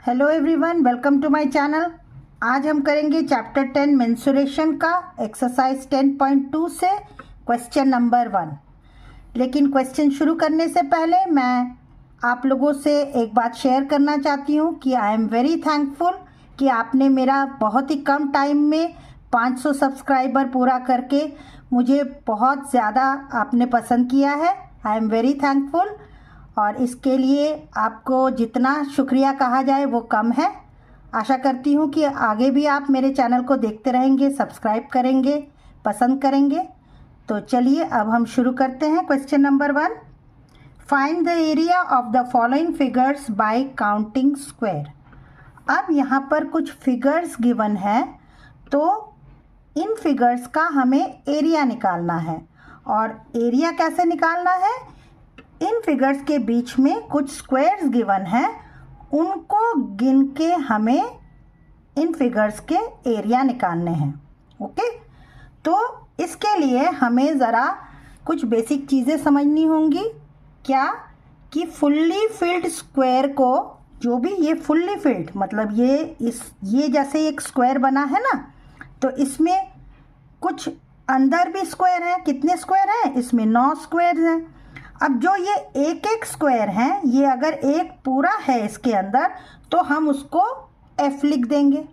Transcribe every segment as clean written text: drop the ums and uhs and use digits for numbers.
Hello everyone, welcome to my channel. आज हम करेंगे चैप्टर 10 मेंसुरेशन का एक्सरसाइज 10.2 से क्वेश्चन नंबर 1। लेकिन क्वेश्चन शुरू करने से पहले मैं आप लोगों से एक बात शेयर करना चाहती हूँ कि आई एम वेरी थैंकफुल कि आपने मेरा बहुत ही कम टाइम में 500 सब्सक्राइबर पूरा करके मुझे बहुत ज़्यादा आपने पसंद किया है। आई एम वेरी थैंकफुल और इसके लिए आपको जितना शुक्रिया कहा जाए वो कम है। आशा करती हूँ कि आगे भी आप मेरे चैनल को देखते रहेंगे, सब्सक्राइब करेंगे, पसंद करेंगे। तो चलिए अब हम शुरू करते हैं। Question number 1, find the area of the following figures bye counting square. अब यहाँ पर कुछ फिगर्स गिवन है, तो इन फिगर्स का हमें एरिया निकालना है। और एरिया कैसे निकालना है? इन फिगर्स के बीच में कुछ स्क्वायर्स गिवन हैं, उनको गिन के हमें इन फिगर्स के एरिया निकालने हैं। ओके, तो इसके लिए हमें ज़रा कुछ बेसिक चीज़ें समझनी होंगी। क्या कि फुल्ली फिल्ड स्क्वायर को, जो भी ये फुल्ली फिल्ड मतलब ये जैसे एक स्क्वायर बना है ना, तो इसमें कुछ अंदर भी स्क्वायर है। कितने स्क्वायर हैं? इसमें 9 स्क्वायर हैं। अब जो ये एक एक स्क्वायर हैं, ये अगर एक पूरा है इसके अंदर, तो हम उसको एफ लिख देंगे।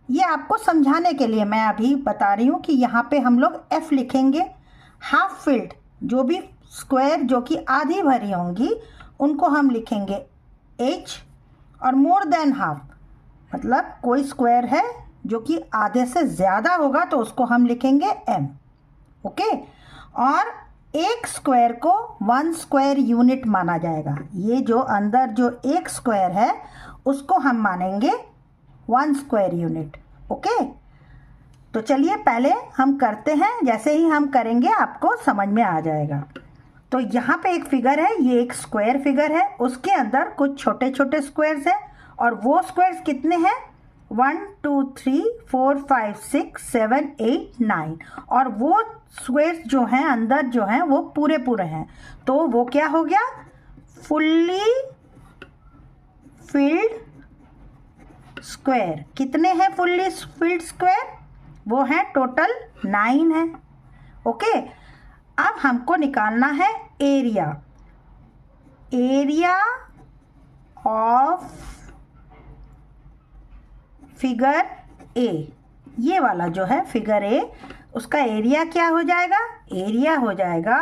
ये आपको समझाने के लिए मैं अभी बता रही हूँ कि यहाँ पे हम लोग एफ लिखेंगे। हाफ फिल्ड जो भी स्क्वायर जो कि आधी भरी होंगी, उनको हम लिखेंगे एच। और मोर देन हाफ मतलब कोई स्क्वायर है जो कि आधे से ज़्यादा होगा, तो उसको हम लिखेंगे एम। ओके, और एक स्क्वायर को 1 स्क्वायर यूनिट माना जाएगा। ये जो अंदर जो एक स्क्वायर है उसको हम मानेंगे 1 स्क्वायर यूनिट। ओके, तो चलिए पहले हम करते हैं। जैसे ही हम करेंगे आपको समझ में आ जाएगा। तो यहाँ पे एक फिगर है, ये एक स्क्वायर फिगर है, उसके अंदर कुछ छोटे छोटे स्क्वायर्स हैं। और वो स्क्वायर्स कितने हैं? 1 2 3 4 5 6 7 8 9। और वो स्क्वायर्स जो हैं अंदर जो हैं वो पूरे पूरे हैं। तो वो क्या हो गया? Fully filled square. कितने हैं फुल्ली फिल्ड स्क्वायर? वो हैं टोटल 9 है। ओके, अब हमको निकालना है area. Area of figure A, ये वाला जो है फिगर ए, उसका एरिया क्या हो जाएगा? एरिया हो जाएगा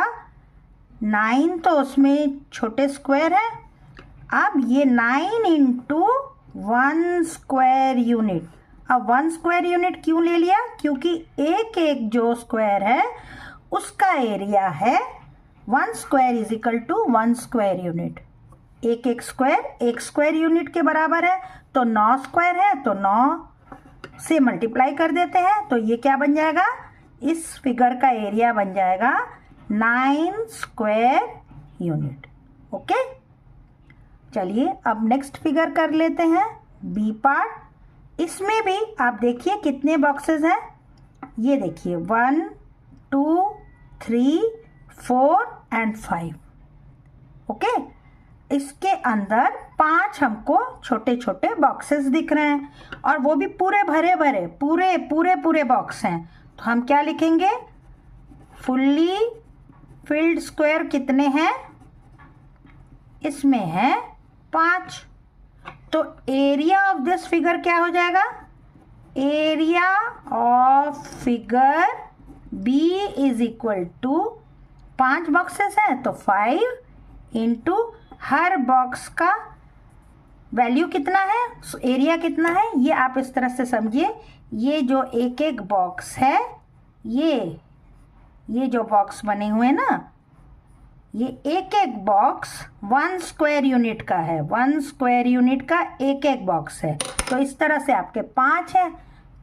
9, तो उसमें छोटे स्क्वायर है। अब ये 9 इंटू 1 स्क्वायर यूनिट। अब 1 स्क्वायर यूनिट क्यों ले लिया? क्योंकि एक एक जो स्क्वायर है उसका एरिया है 1 square is equal to 1 square unit. एक एक स्क्वायर 1 स्क्वायर यूनिट के बराबर है, तो 9 स्क्वायर है, तो 9 से मल्टीप्लाई कर देते हैं। तो ये क्या बन जाएगा? इस फिगर का एरिया बन जाएगा 9 स्क्वायर यूनिट। ओके, चलिए अब नेक्स्ट फिगर कर लेते हैं, बी पार्ट। इसमें भी आप देखिए कितने बॉक्सेस हैं। ये देखिए 1 2 3 4 एंड 5। ओके, इसके अंदर 5 हमको छोटे छोटे बॉक्सेस दिख रहे हैं, और वो भी पूरे भरे भरे पूरे बॉक्स हैं। तो हम क्या लिखेंगे? फुल्ली फिल्ड स्क्वायर कितने हैं? इसमें है 5। तो एरिया ऑफ दिस फिगर क्या हो जाएगा? Area of figure B is equal to 5 boxes हैं, तो 5 इंटू हर बॉक्स का वैल्यू कितना है, एरिया कितना है, ये आप इस तरह से समझिए। ये जो एक एक बॉक्स है, ये जो बॉक्स बने हुए हैं ना, ये एक एक बॉक्स 1 स्क्वायर यूनिट का है। 1 स्क्वायर यूनिट का एक एक बॉक्स है। तो इस तरह से आपके 5 है,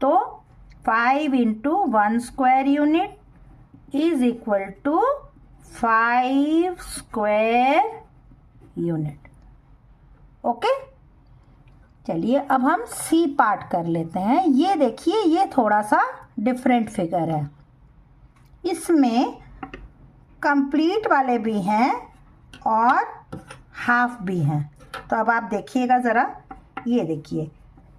तो 5 into 1 square unit is equal to 5 square unit. Okay, चलिए अब हम सी पार्ट कर लेते हैं। ये देखिए, ये थोड़ा सा डिफरेंट फिगर है। इसमें कंप्लीट वाले भी हैं और हाफ भी हैं। तो अब आप देखिएगा ज़रा, ये देखिए,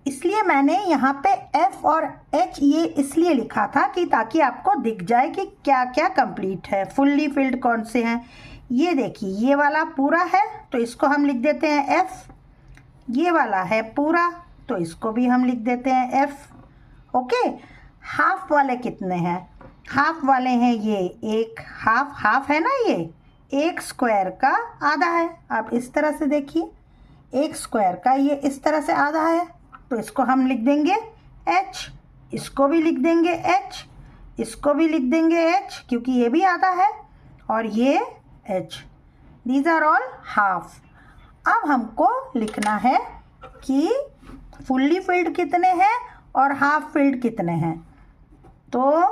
इसलिए मैंने यहाँ पे F और H ये इसलिए लिखा था कि ताकि आपको दिख जाए कि क्या क्या कंप्लीट है, फुल्ली फिल्ड कौन से हैं। ये देखिए, ये वाला पूरा है तो इसको हम लिख देते हैं F। ये वाला है पूरा तो इसको भी हम लिख देते हैं F। ओके, हाफ वाले कितने हैं? हाफ वाले हैं ये एक, हाफ है ना, ये एक स्क्वायर का आधा है। आप इस तरह से देखिए, एक स्क्वायर का ये इस तरह से आधा है तो इसको हम लिख देंगे H। इसको भी लिख देंगे H, इसको भी लिख देंगे H क्योंकि ये भी आधा है, और ये H। These are all half. अब हमको लिखना है कि फुल्ली फिल्ड कितने हैं और हाफ फिल्ड कितने हैं। तो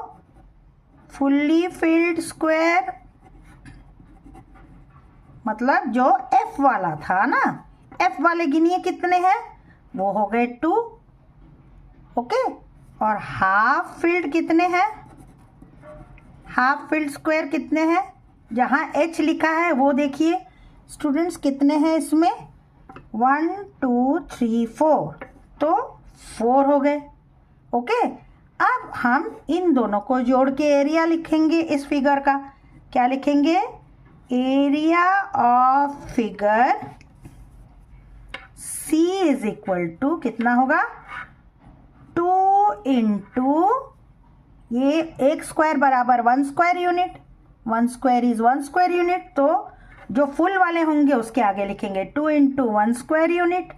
फुल्ली फिल्ड स्क्वायर मतलब जो F वाला था ना, F वाले गिनिए कितने हैं, वो हो गए 2। ओके, और हाफ फिल्ड कितने हैं? हाफ फिल्ड स्क्वायर कितने हैं? जहाँ H लिखा है वो देखिए स्टूडेंट्स कितने हैं इसमें, 1 2 3 4, तो 4 हो गए। ओके, अब हम इन दोनों को जोड़ के एरिया लिखेंगे इस फिगर का। क्या लिखेंगे? Area of figure C is equal to कितना होगा, 2 इंटू ये एक स्क्वायर बराबर 1 square unit, 1 square is 1 square unit, तो जो फुल वाले होंगे उसके आगे लिखेंगे 2 इंटू 1 स्क्वायर यूनिट,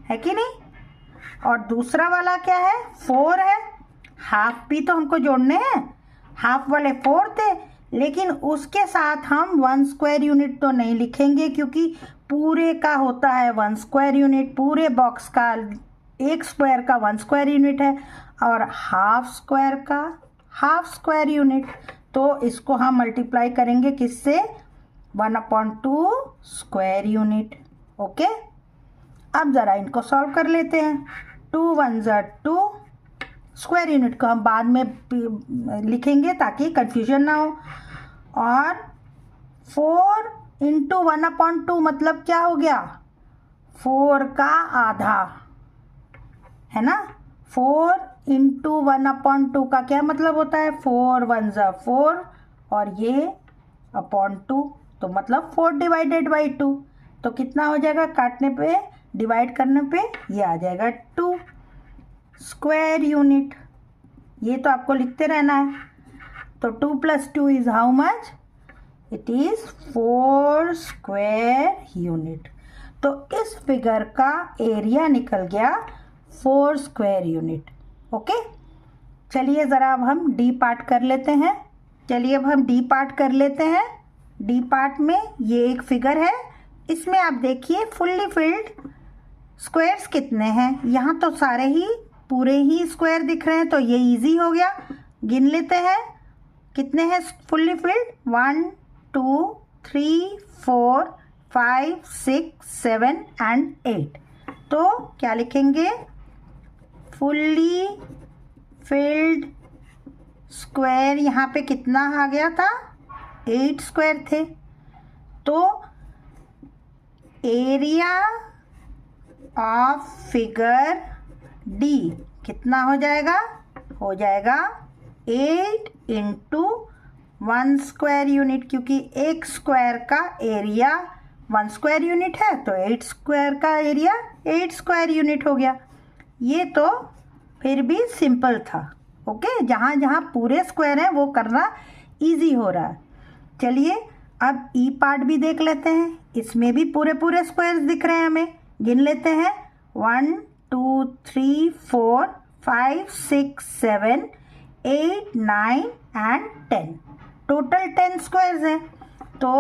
है कि नहीं। और दूसरा वाला क्या है, 4 है। हाफ भी तो हमको जोड़ने हैं, हाफ वाले 4 थे, लेकिन उसके साथ हम 1 स्क्वायर यूनिट तो नहीं लिखेंगे क्योंकि पूरे का होता है 1 स्क्वायर यूनिट, पूरे बॉक्स का एक स्क्वायर का 1 स्क्वायर यूनिट है, और हाफ स्क्वायर का हाफ स्क्वायर यूनिट। तो इसको हम मल्टीप्लाई करेंगे किससे, 1/2 स्क्वायर यूनिट। ओके, अब ज़रा इनको सॉल्व कर लेते हैं। 2 1 2, स्क्वायर यूनिट को हम बाद में लिखेंगे ताकि कंफ्यूजन ना हो। और 4 इंटू 1/2 मतलब क्या हो गया, 4 का आधा, है ना। 4 इंटू 1/2 का क्या मतलब होता है, 4 1 4, और ये अपॉन 2, तो मतलब 4 डिवाइडेड बाई 2। तो कितना हो जाएगा, काटने पे डिवाइड करने पे ये आ जाएगा 2 स्क्वायर यूनिट। ये तो आपको लिखते रहना है। तो 2 + 2 is how much, it is 4 square unit. तो इस फिगर का एरिया निकल गया 4 स्क्वायर यूनिट। ओके, चलिए ज़रा अब हम डी पार्ट कर लेते हैं। डी पार्ट में ये एक फिगर है, इसमें आप देखिए फुल्ली फिल्ड स्क्वायर्स कितने हैं। यहाँ तो सारे ही पूरे ही स्क्वायर दिख रहे हैं, तो ये इजी हो गया। गिन लेते हैं कितने हैं फुल्ली फिल्ड, 1 2 3 4 5 6 7 एंड 8। तो क्या लिखेंगे, फुल्ली फिल्ड स्क्वायर यहाँ पे कितना आ गया था, 8 स्क्वायर थे। तो एरिया ऑफ फिगर डी कितना हो जाएगा, 8 इंटू 1 स्क्वायर यूनिट, क्योंकि एक स्क्वायर का एरिया 1 स्क्वायर यूनिट है, तो 8 स्क्वायर का एरिया 8 स्क्वायर यूनिट हो गया। ये तो फिर भी सिंपल था। ओके, जहाँ जहाँ पूरे स्क्वायर हैं वो करना इजी हो रहा है। चलिए अब ई पार्ट भी देख लेते हैं, इसमें भी पूरे पूरे स्क्वायर्स दिख रहे हैं हमें। गिन लेते हैं, 1 2 3 4 5 6 7 8 9 एंड 10, टोटल 10 स्क्वायर्स हैं। तो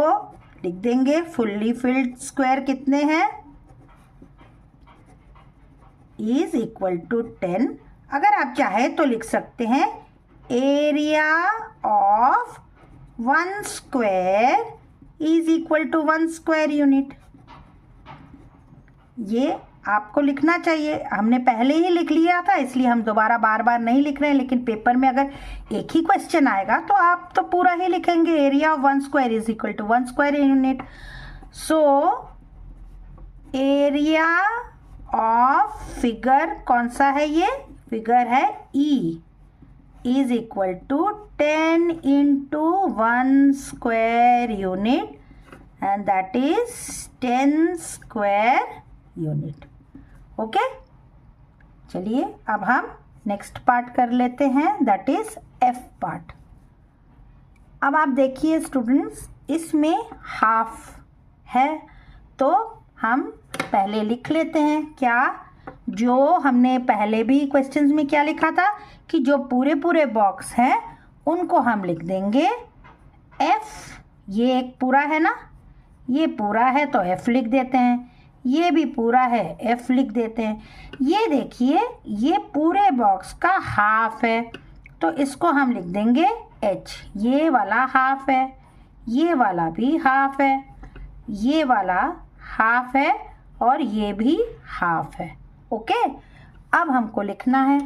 लिख देंगे फुल्ली फिल्ड स्क्वायर कितने हैं, इज इक्वल टू 10। अगर आप चाहे तो लिख सकते हैं area of 1 square is equal to 1 square unit. ये आपको लिखना चाहिए, हमने पहले ही लिख लिया था इसलिए हम दोबारा बार बार नहीं लिख रहे हैं, लेकिन पेपर में अगर एक ही क्वेश्चन आएगा तो आप तो पूरा ही लिखेंगे, area of 1 square is equal to 1 square unit. So area of figure कौन सा है, ये फिगर है E, is equal to 10 into 1 square unit and that is 10 square unit. Okay, चलिए अब हम नेक्स्ट पार्ट कर लेते हैं, दैट इज एफ पार्ट। अब आप देखिए स्टूडेंट्स, इसमें हाफ है तो हम पहले लिख लेते हैं क्या, जो हमने पहले भी क्वेश्चंस में क्या लिखा था कि जो पूरे पूरे बॉक्स हैं उनको हम लिख देंगे एफ। ये एक पूरा है ना, ये पूरा है तो एफ लिख देते हैं, ये भी पूरा है एफ लिख देते हैं। ये देखिए ये पूरे बॉक्स का हाफ है तो इसको हम लिख देंगे एच। ये वाला हाफ है, ये वाला भी हाफ है, ये वाला हाफ है और ये भी हाफ है। ओके, अब हमको लिखना है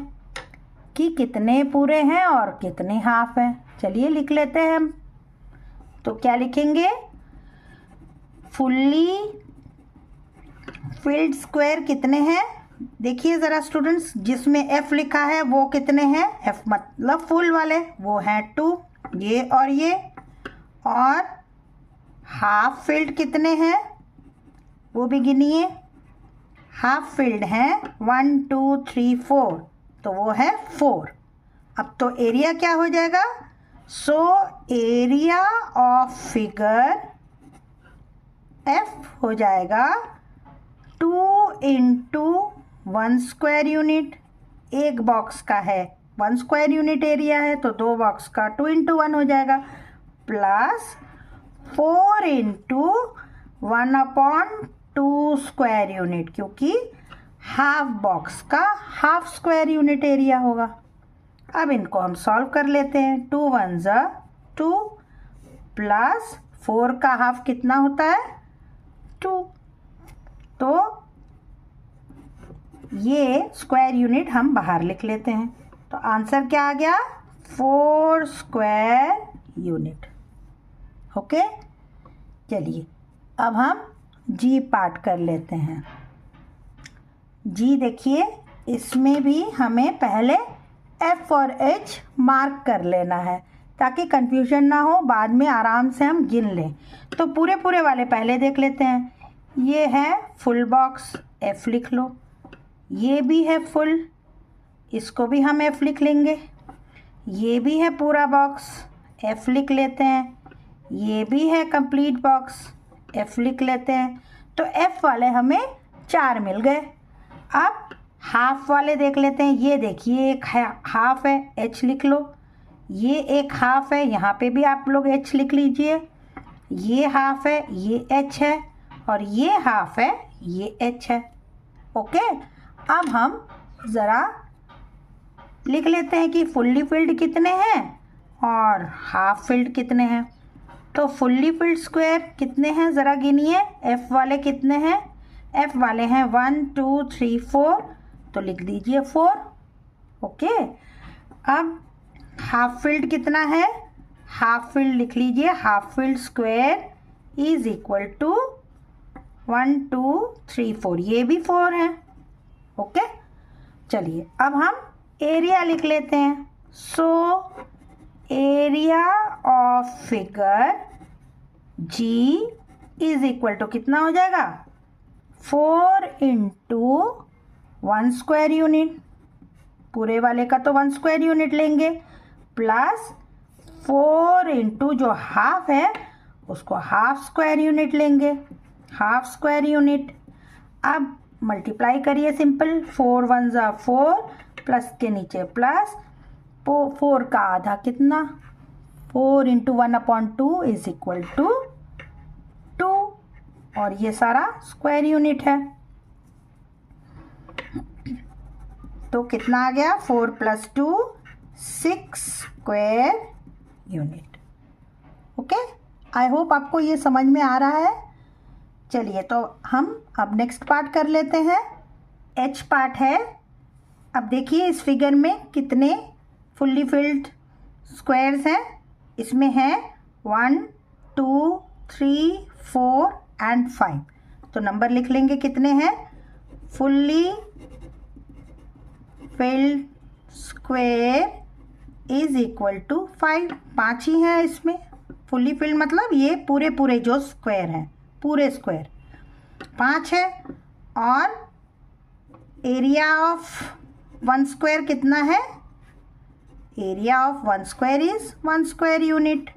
कि कितने पूरे हैं और कितने हाफ हैं। चलिए लिख लेते हैं हम। तो क्या लिखेंगे, फुल्ली फिल्ड स्क्वायर कितने हैं, देखिए ज़रा स्टूडेंट्स, जिसमें एफ लिखा है वो कितने हैं, एफ मतलब फुल वाले, वो हैं 2, ये और हाफ फिल्ड कितने हैं वो भी गिनिए। हाफ फिल्ड हैं 1 2 3 4, तो वो है 4। अब तो एरिया क्या हो जाएगा, सो एरिया ऑफ फिगर एफ हो जाएगा 2 इंटू 1 स्क्वायर यूनिट। एक बॉक्स का है 1 स्क्वायर यूनिट एरिया है तो 2 बॉक्स का 2 इंटू 1 हो जाएगा, प्लस 4 इंटू 1/2 स्क्वायर यूनिट, क्योंकि हाफ बॉक्स का हाफ स्क्वायर यूनिट एरिया होगा। अब इनको हम सॉल्व कर लेते हैं। 2 1 ज़ा 2 प्लस 4 का हाफ कितना होता है 2, तो ये स्क्वायर यूनिट हम बाहर लिख लेते हैं। तो आंसर क्या आ गया, 4 स्क्वायर यूनिट। ओके, चलिए अब हम जी पार्ट कर लेते हैं। जी देखिए, इसमें भी हमें पहले एफ और एच मार्क कर लेना है ताकि कंफ्यूजन ना हो, बाद में आराम से हम गिन लें। तो पूरे पूरे वाले पहले देख लेते हैं। ये है फुल बॉक्स, एफ लिख लो। ये भी है फुल, इसको भी हम एफ लिख लेंगे। ये भी है पूरा बॉक्स, एफ लिख लेते हैं। ये भी है कंप्लीट बॉक्स, एफ लिख लेते हैं। तो एफ वाले हमें 4 मिल गए। अब हाफ वाले देख लेते हैं। ये देखिए एक हाफ है, एच लिख लो। ये एक हाफ है, यहाँ पे भी आप लोग एच लिख लीजिए। ये हाफ है, ये एच है, और ये हाफ है, ये एच है। ओके, अब हम ज़रा लिख लेते हैं कि फुल्ली फिल्ड कितने हैं और हाफ फिल्ड कितने हैं। तो फुल्ली फिल्ड स्क्वायर कितने हैं ज़रा गिनिए। एफ वाले कितने हैं, एफ वाले हैं 1 2 3 4, तो लिख दीजिए 4। ओके, अब हाफ फिल्ड कितना है, हाफ फिल्ड लिख लीजिए। Half filled square is equal to 1 2 3 4, ये भी 4 है। ओके, चलिए अब हम एरिया लिख लेते हैं। So area of figure G is equal to कितना हो जाएगा, 4 इंटू 1 स्क्वायर यूनिट, पूरे वाले का तो 1 स्क्वायर यूनिट लेंगे, प्लस 4 इंटू जो हाफ है उसको हाफ स्क्वायर यूनिट लेंगे, हाफ स्क्वायर यूनिट। अब मल्टीप्लाई करिए सिंपल, 4 1 ज़ा 4, प्लस के नीचे प्लस, 4 का आधा कितना, 4 इंटू 1/2 इज इक्वल टू 2, और ये सारा स्क्वायर यूनिट है। तो कितना आ गया, 4 + 2 6 square unit. Okay, I hope आपको ये समझ में आ रहा है। चलिए तो हम अब नेक्स्ट पार्ट कर लेते हैं। एच पार्ट है। अब देखिए इस फिगर में कितने फुल्ली फिल्ड स्क्वायर्स हैं। इसमें हैं 1 2 3 4 एंड 5। तो नंबर लिख लेंगे कितने हैं, fully filled square is equal to 5। 5 ही है इसमें। फुल्ली फिल्ड मतलब ये पूरे पूरे जो स्क्वायर हैं, पूरे स्क्वायर 5 है। और एरिया ऑफ 1 स्क्वायर कितना है? Area of 1 square is 1 square unit.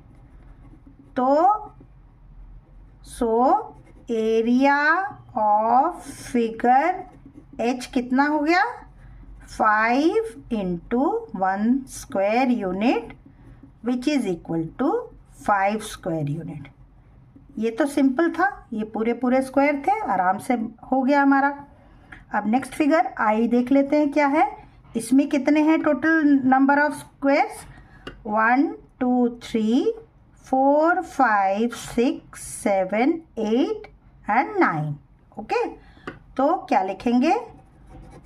तो एरिया ऑफ फिगर H कितना हो गया? 5 into 1 square unit which is equal to 5 square unit. ये तो सिंपल था, ये पूरे पूरे स्क्वायर थे, आराम से हो गया हमारा। अब नेक्स्ट फिगर I देख लेते हैं क्या है। इसमें कितने हैं total number of squares? 1 2 3 4 5 6 7 8 and 9। Okay, तो क्या लिखेंगे?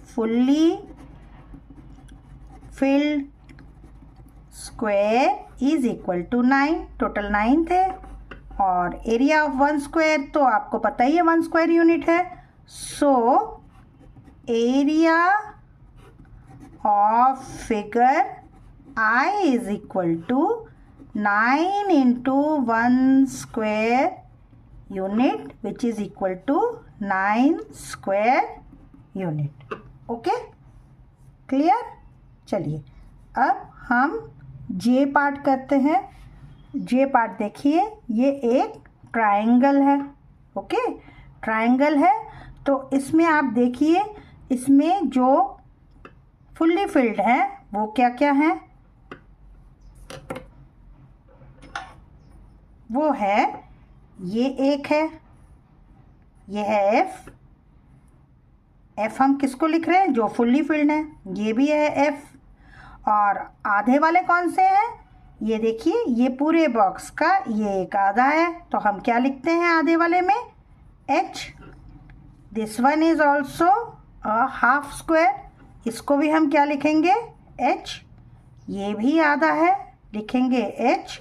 Fully filled square is equal to 9। Total 9 थे। और एरिया ऑफ 1 स्क्वायर तो आपको पता ही है 1 स्क्वायर यूनिट है। So area of figure I is equal to 9 into 1 square unit which is equal to 9 square unit. Okay, clear? चलिए अब हम जे पार्ट करते हैं। जे पार्ट देखिए, ये एक ट्रायंगल है। ओके, ट्रायंगल है तो इसमें आप देखिए, इसमें जो फुल्ली फिल्ड है वो क्या क्या है? वो है, ये एक है, ये है एफ। एफ हम किसको लिख रहे हैं? जो फुल्ली फिल्ड है। ये भी है एफ। और आधे वाले कौन से हैं? ये देखिए, ये पूरे बॉक्स का ये एक आधा है, तो हम क्या लिखते हैं आधे वाले में? H. This one is also a half square, इसको भी हम क्या लिखेंगे? एच। ये भी आधा है, लिखेंगे एच,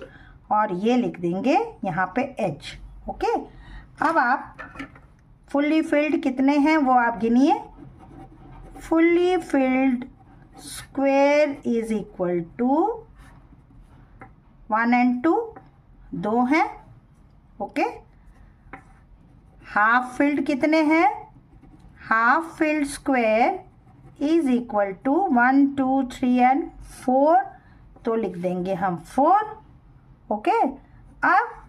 और ये लिख देंगे यहाँ पे एच। ओके, अब आप फुल्ली फिल्ड कितने हैं वो आप गिनिए। Fully filled square is equal to 1 and 2, 2 हैं। ओके, हाफ फिल्ड कितने हैं? Half filled square is equal to 1 2 3 and 4, तो लिख देंगे हम 4। ओके, अब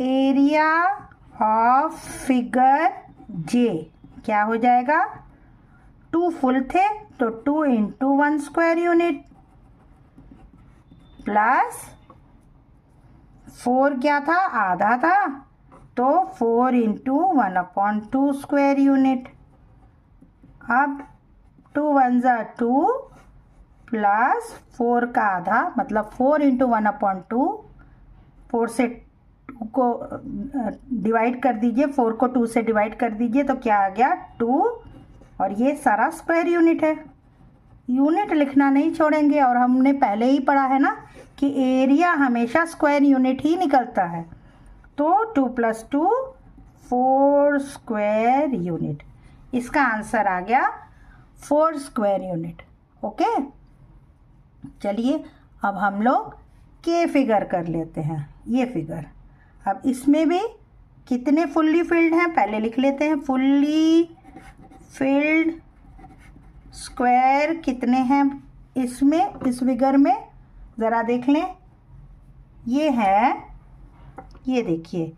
एरिया ऑफ फिगर जे क्या हो जाएगा? 2 फुल थे तो 2 इंटू 1 स्क्वायर यूनिट प्लस 4 क्या था? आधा था, तो 4 इंटू 1/2 स्क्वायर यूनिट। अब 2 1 ज़ा 2 प्लस 4 का आधा मतलब 4 इंटू 1/2। 4 से 2 को डिवाइड कर दीजिए, 4 को 2 से डिवाइड कर दीजिए तो क्या आ गया? 2। और ये सारा स्क्वायर यूनिट है। यूनिट लिखना नहीं छोड़ेंगे, और हमने पहले ही पढ़ा है ना कि एरिया हमेशा स्क्वायर यूनिट ही निकलता है। तो 2 + 2 4 स्क्वायर यूनिट। इसका आंसर आ गया 4 स्क्वायर यूनिट। ओके, चलिए अब हम लोग के फिगर कर लेते हैं। ये फिगर, अब इसमें भी कितने फुल्ली फिल्ड हैं पहले लिख लेते हैं। फुल्ली फिल्ड स्क्वायर कितने हैं इसमें? इस फिगर में ज़रा देख लें। ये है, ये देखिए,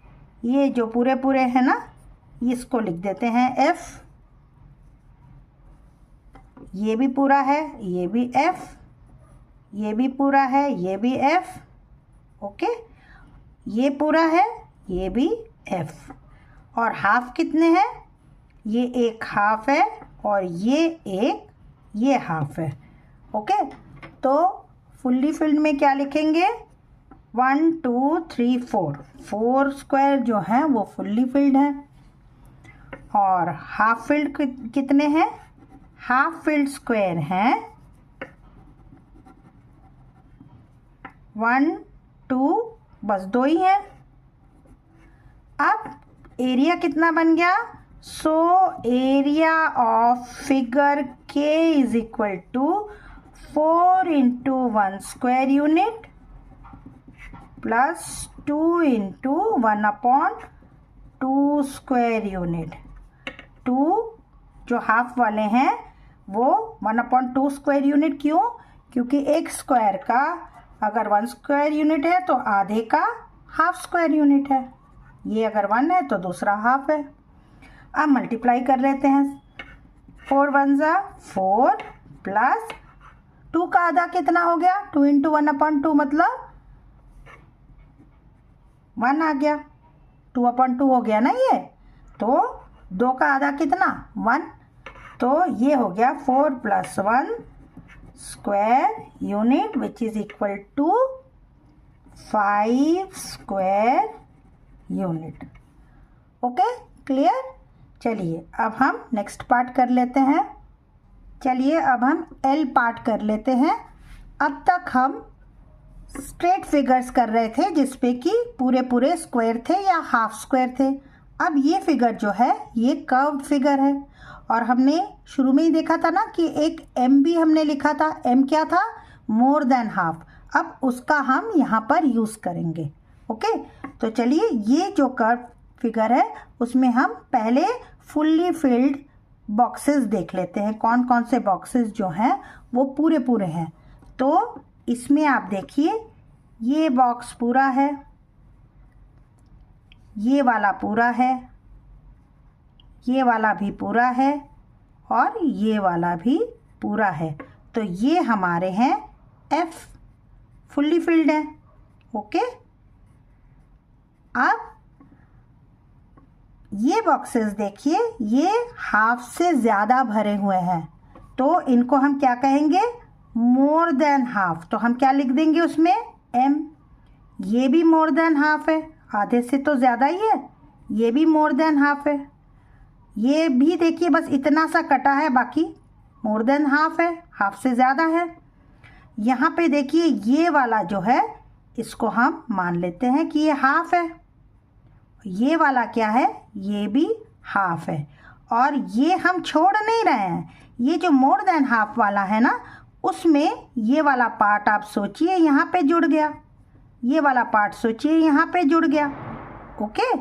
ये जो पूरे पूरे हैं ना, इसको लिख देते हैं एफ। ये भी पूरा है, ये भी एफ, ये भी पूरा है, ये भी एफ। ओके, ये पूरा है, ये भी एफ। और हाफ कितने हैं? ये एक हाफ है और ये हाफ है। ओके, तो फुल्ली फिल्ड में क्या लिखेंगे? 1 2 3 4। 4 स्क्वायर जो हैं वो फुल्ली फिल्ड है। और हाफ फिल्ड कितने हैं? हाफ फिल्ड स्क्वायर हैं 1 2, बस 2 ही हैं। अब एरिया कितना बन गया? So area of figure K is equal to 4 into 1 square unit plus 2 into 1/2 square unit. 2 जो हाफ वाले हैं वो 1/2 स्क्वायर यूनिट, क्यों? क्योंकि एक स्क्वायर का अगर 1 स्क्वायर यूनिट है तो आधे का हाफ स्क्वायर यूनिट है। ये अगर 1 है तो दूसरा हाफ है। अब मल्टीप्लाई कर लेते हैं। 4 1 ज़ा 4 प्लस 2 का आधा कितना हो गया? 2 इंटू 1/2 मतलब 1 आ गया। 2/2 हो गया ना ये, तो 2 का आधा कितना? 1, तो ये हो गया 4 + 1 square unit which is equal to 5 square unit. Okay, clear? चलिए अब हम नेक्स्ट पार्ट कर लेते हैं। चलिए अब हम एल पार्ट कर लेते हैं। अब तक हम स्ट्रेट फिगर्स कर रहे थे जिसपे कि पूरे पूरे स्क्वायर थे या हाफ स्क्वायर थे। अब ये फिगर जो है ये कर्व्ड फिगर है, और हमने शुरू में ही देखा था ना कि एक एम भी हमने लिखा था। एम क्या था? मोर देन हाफ। अब उसका हम यहाँ पर यूज़ करेंगे। ओके, तो चलिए ये जो कर्व फिगर है उसमें हम पहले फुल्ली फिल्ड बॉक्सेस देख लेते हैं। कौन कौन से बॉक्सेस जो हैं वो पूरे पूरे हैं। तो इसमें आप देखिए ये बॉक्स पूरा है, ये वाला पूरा है, ये वाला भी पूरा है, और ये वाला भी पूरा है। तो ये हमारे हैं एफ, फुल्ली फिल्ड है। ओके, अब ये बॉक्सेस देखिए ये हाफ से ज़्यादा भरे हुए हैं, तो इनको हम क्या कहेंगे? मोर देन हाफ। तो हम क्या लिख देंगे उसमें? एम। ये भी मोर देन हाफ है, आधे से तो ज़्यादा ही है। ये भी मोर देन हाफ है। ये भी देखिए बस इतना सा कटा है, बाकी मोर देन हाफ है, हाफ से ज़्यादा है। यहाँ पे देखिए ये वाला जो है इसको हम मान लेते हैं कि ये हाफ है। ये वाला क्या है? ये भी हाफ है। और ये हम छोड़ नहीं रहे हैं, ये जो मोर देन हाफ वाला है ना उसमें ये वाला पार्ट आप सोचिए यहाँ पे जुड़ गया, ये वाला पार्ट सोचिए यहाँ पे जुड़ गया। ओके,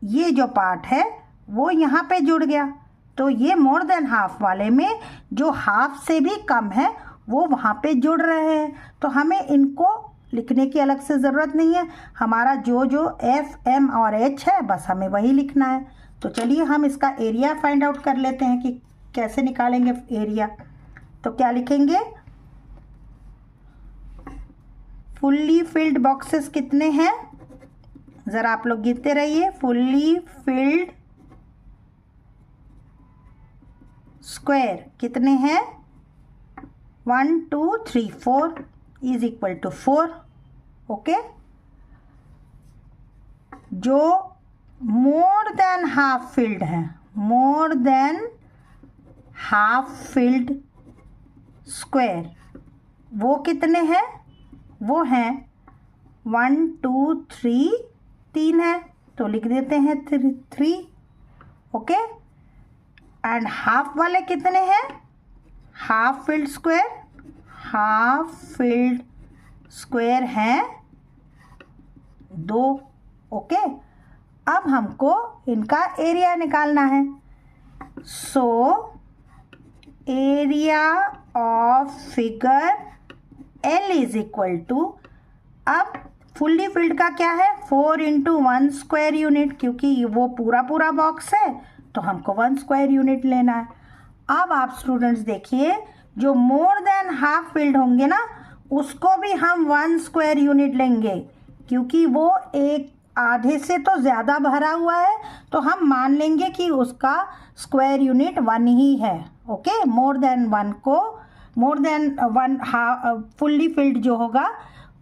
ये जो पार्ट है वो यहाँ पे जुड़ गया। तो ये मोर देन हाफ वाले में जो हाफ से भी कम है वो वहाँ पे जुड़ रहे हैं। तो हमें इनको लिखने की अलग से ज़रूरत नहीं है। हमारा जो जो एफ, एम और एच है बस हमें वही लिखना है। तो चलिए हम इसका एरिया फाइंड आउट कर लेते हैं कि कैसे निकालेंगे एरिया। तो क्या लिखेंगे? फुल्ली फिल्ड बॉक्सेस कितने हैं? ज़रा आप लोग गिनते रहिए। फुल्ली फिल्ड स्क्वायर कितने हैं? 1 2 3 4 इज इक्वल टू 4। ओके, जो मोर देन हाफ फिल्ड है, मोर देन हाफ फिल्ड स्क्वायर, वो कितने हैं? वो हैं 1 2 3, 3 है तो लिख देते हैं 3। ओके, एंड हाफ वाले कितने हैं? Half filled square, half filled square हैं 2। ओके, अब हमको इनका एरिया निकालना है। So area of figure L is equal to, अब फुल्ली फिल्ड का क्या है? 4 इंटू 1 स्क्वायर यूनिट, क्योंकि वो पूरा पूरा बॉक्स है तो हमको 1 स्क्वायर यूनिट लेना है। अब आप स्टूडेंट्स देखिए जो मोर देन हाफ फिल्ड होंगे ना उसको भी हम 1 स्क्वायर यूनिट लेंगे, क्योंकि वो एक आधे से तो ज़्यादा भरा हुआ है, तो हम मान लेंगे कि उसका स्क्वायर यूनिट 1 ही है। ओके, मोर देन 1 को, मोर देन 1 फुल्ली फिल्ड जो होगा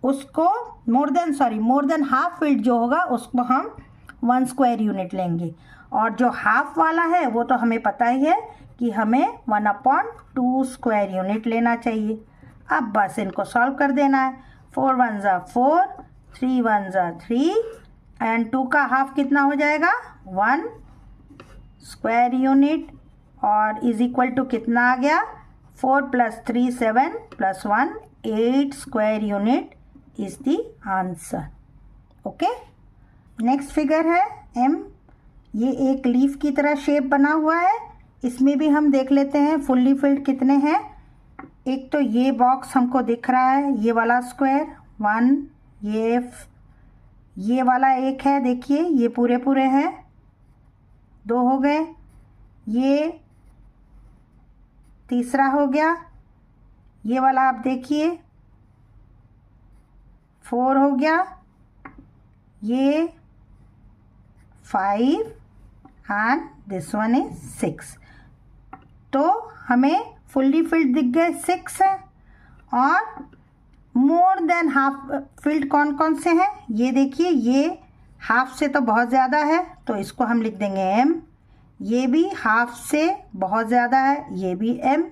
उसको, मोर देन हाफ फिल्ड जो होगा उसको हम 1 स्क्वायर यूनिट लेंगे। और जो हाफ वाला है वो तो हमें पता ही है कि हमें 1/2 स्क्वायर यूनिट लेना चाहिए। अब बस इनको सॉल्व कर देना है। 4 1 ज़ा 4, 3 1 ज़ा 3, एंड 2 का हाफ कितना हो जाएगा? 1, स्क्वायर यूनिट और इज इक्वल टू कितना आ गया 4 + 3 7 + 1 8 square unit is the answer. Okay, next figure है एम। ये एक लीफ की तरह शेप बना हुआ है। इसमें भी हम देख लेते हैं फुल्ली फिल्ड कितने हैं। एक तो ये बॉक्स हमको दिख रहा है, ये वाला स्क्वायर 1, ये वाला एक है, देखिए ये पूरे पूरे हैं, 2 हो गए, ये तीसरा हो गया, ये वाला आप देखिए 4 हो गया, ये 5 एंड दिस वन इज 6। तो हमें फुल्ली फिल्ड दिख गए 6 है। और मोर देन हाफ फिल्ड कौन कौन से हैं, ये देखिए, ये हाफ से तो बहुत ज़्यादा है तो इसको हम लिख देंगे एम। ये भी हाफ से बहुत ज़्यादा है, ये भी एम।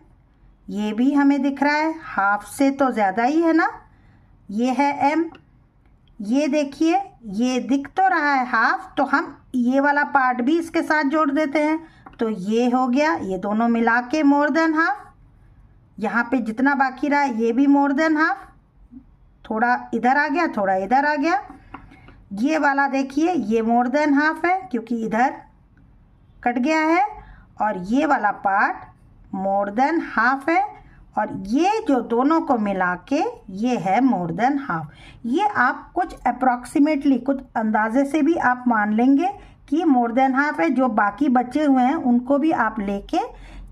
ये भी हमें दिख रहा है हाफ से तो ज़्यादा ही है ना, ये है एम। ये देखिए, ये दिख तो रहा है हाफ, तो हम ये वाला पार्ट भी इसके साथ जोड़ देते हैं, तो ये हो गया, ये दोनों मिला के मोर देन हाफ। यहाँ पे जितना बाकी रहा ये भी मोर देन हाफ, थोड़ा इधर आ गया, थोड़ा इधर आ गया। ये वाला देखिए, ये मोर देन हाफ है क्योंकि इधर कट गया है, और ये वाला पार्ट मोर देन हाफ है, और ये जो दोनों को मिला के ये है मोर देन हाफ। ये आप कुछ अप्रॉक्सीमेटली, कुछ अंदाजे से भी आप मान लेंगे कि मोर देन हाफ है। जो बाकी बचे हुए हैं उनको भी आप लेके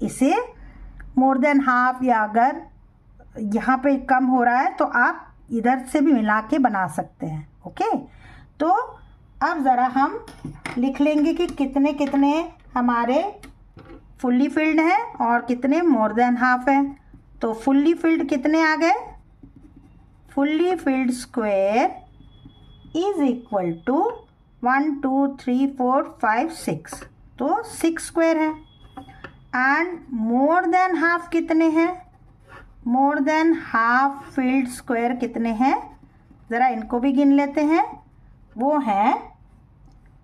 इसे मोर देन हाफ, या अगर यहाँ पे कम हो रहा है तो आप इधर से भी मिला के बना सकते हैं। ओके, तो अब ज़रा हम लिख लेंगे कि कितने कितने हमारे फुल्ली फिल्ड हैं और कितने मोर देन हाफ हैं। तो फुल्ली फिल्ड कितने आ गए, fully filled square is equal to 1 2 3 4 5 6, तो 6 स्क्वायर है। एंड मोर देन हाफ कितने हैं, मोर देन हाफ फिल्ड स्क्वायर कितने हैं, ज़रा इनको भी गिन लेते हैं। वो हैं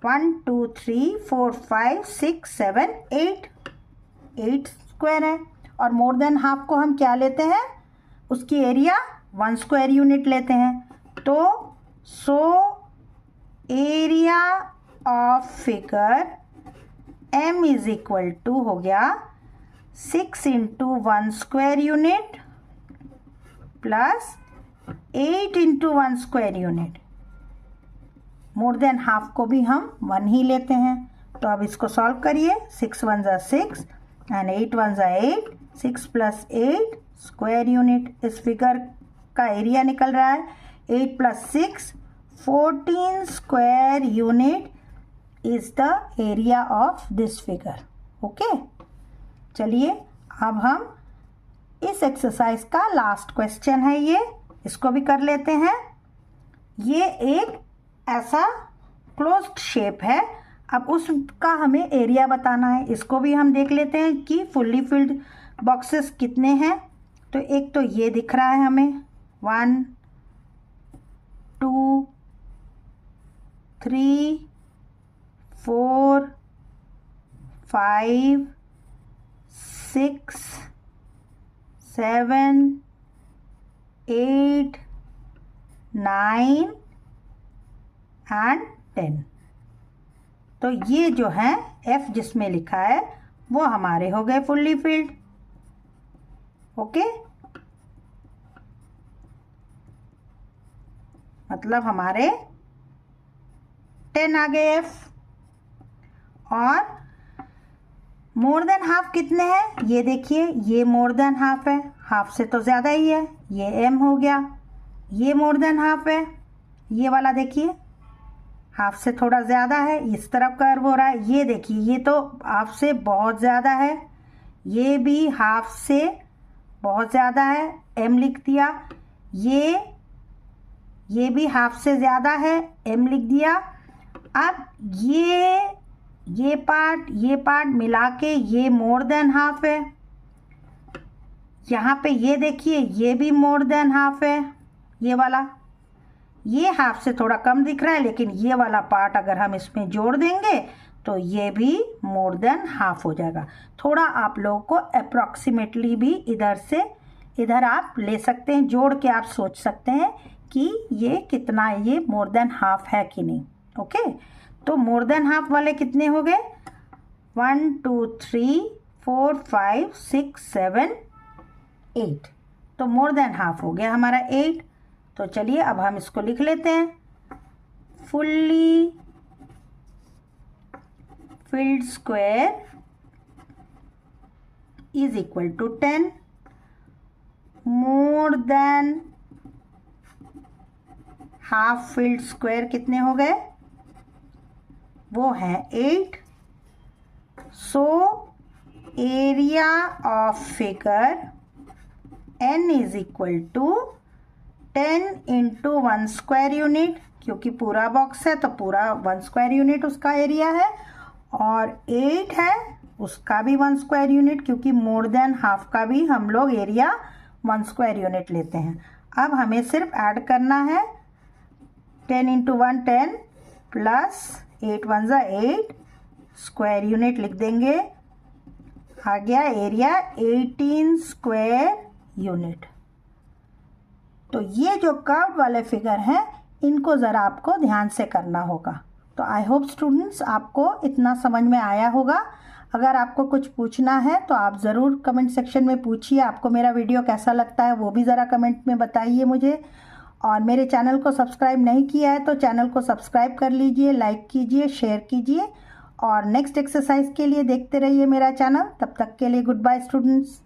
1 2 3 4 5 6 7 8 स्क्वायर है। और मोर देन हाफ को हम क्या लेते हैं, उसकी एरिया 1 स्क्वायर यूनिट लेते हैं। तो so area of figure m is equal to हो गया 6 × 1 square unit plus 8 × 1 square unit. More than half को भी हम 1 ही लेते हैं। तो अब इसको सॉल्व करिए, 6 1 = 6 एंड 8 1 = 8, 6 + 8 स्क्वायर यूनिट। इस फिगर का एरिया निकल रहा है 8 + 6 14 square unit is the area of this figure. Okay, चलिए अब हम इस एक्सरसाइज का लास्ट क्वेश्चन है, ये इसको भी कर लेते हैं। ये एक ऐसा क्लोज्ड शेप है, अब उसका हमें एरिया बताना है। इसको भी हम देख लेते हैं कि फुल्ली फिल्ड बॉक्सेस कितने हैं। तो एक तो ये दिख रहा है हमें 1 2 3 4 5 6 7 8 9 एंड 10। तो ये जो है F जिसमें लिखा है वो हमारे हो गए फुल्ली फिल्ड। ओके, मतलब हमारे 10 आ गए F। और मोर देन हाफ कितने हैं, ये देखिए, ये मोर देन हाफ है, हाफ से तो ज़्यादा ही है, ये M हो गया। ये मोर देन हाफ है, ये वाला देखिए हाफ से थोड़ा ज़्यादा है, इस तरफ कर्व हो रहा है। ये देखिए, ये तो हाफ से बहुत ज़्यादा है, ये भी हाफ से बहुत ज़्यादा है, M लिख दिया। ये भी हाफ से ज़्यादा है, M लिख दिया। अब ये पार्ट मिला के ये मोर देन हाफ है। यहाँ पे ये देखिए, ये भी मोर देन हाफ है, ये वाला। ये हाफ से थोड़ा कम दिख रहा है, लेकिन ये वाला पार्ट अगर हम इसमें जोड़ देंगे तो ये भी मोर देन हाफ हो जाएगा। थोड़ा आप लोगों को अप्रॉक्सीमेटली भी इधर से इधर आप ले सकते हैं, जोड़ के आप सोच सकते हैं कि ये कितना है, ये मोर देन हाफ है कि नहीं। ओके, तो मोर देन हाफ वाले कितने हो गए? 1 2 3 4 5 6 7 8। तो मोर देन हाफ हो गया हमारा 8। तो चलिए अब हम इसको लिख लेते हैं। Fully filled square is equal to 10. More than half filled square कितने हो गए? वो है 8. So area of figure n is equal to 10 into 1 square unit, क्योंकि पूरा बॉक्स है तो पूरा 1 स्क्वायर यूनिट उसका एरिया है, और 8 है उसका भी 1 स्क्वायर यूनिट, क्योंकि मोर देन हाफ का भी हम लोग एरिया 1 स्क्वायर यूनिट लेते हैं। अब हमें सिर्फ ऐड करना है 10 इंटू 1 10 प्लस 8 1 ज़ा 8 स्क्वायर यूनिट लिख देंगे। आ गया एरिया 18 स्क्वायर यूनिट। तो ये जो कर्व वाले फिगर हैं इनको ज़रा आपको ध्यान से करना होगा। तो आई होप स्टूडेंट्स आपको इतना समझ में आया होगा। अगर आपको कुछ पूछना है तो आप ज़रूर कमेंट सेक्शन में पूछिए। आपको मेरा वीडियो कैसा लगता है वो भी ज़रा कमेंट में बताइए मुझे। और मेरे चैनल को सब्सक्राइब नहीं किया है तो चैनल को सब्सक्राइब कर लीजिए, लाइक कीजिए, शेयर कीजिए, और नेक्स्ट एक्सरसाइज के लिए देखते रहिए मेरा चैनल। तब तक के लिए गुड बाय स्टूडेंट्स।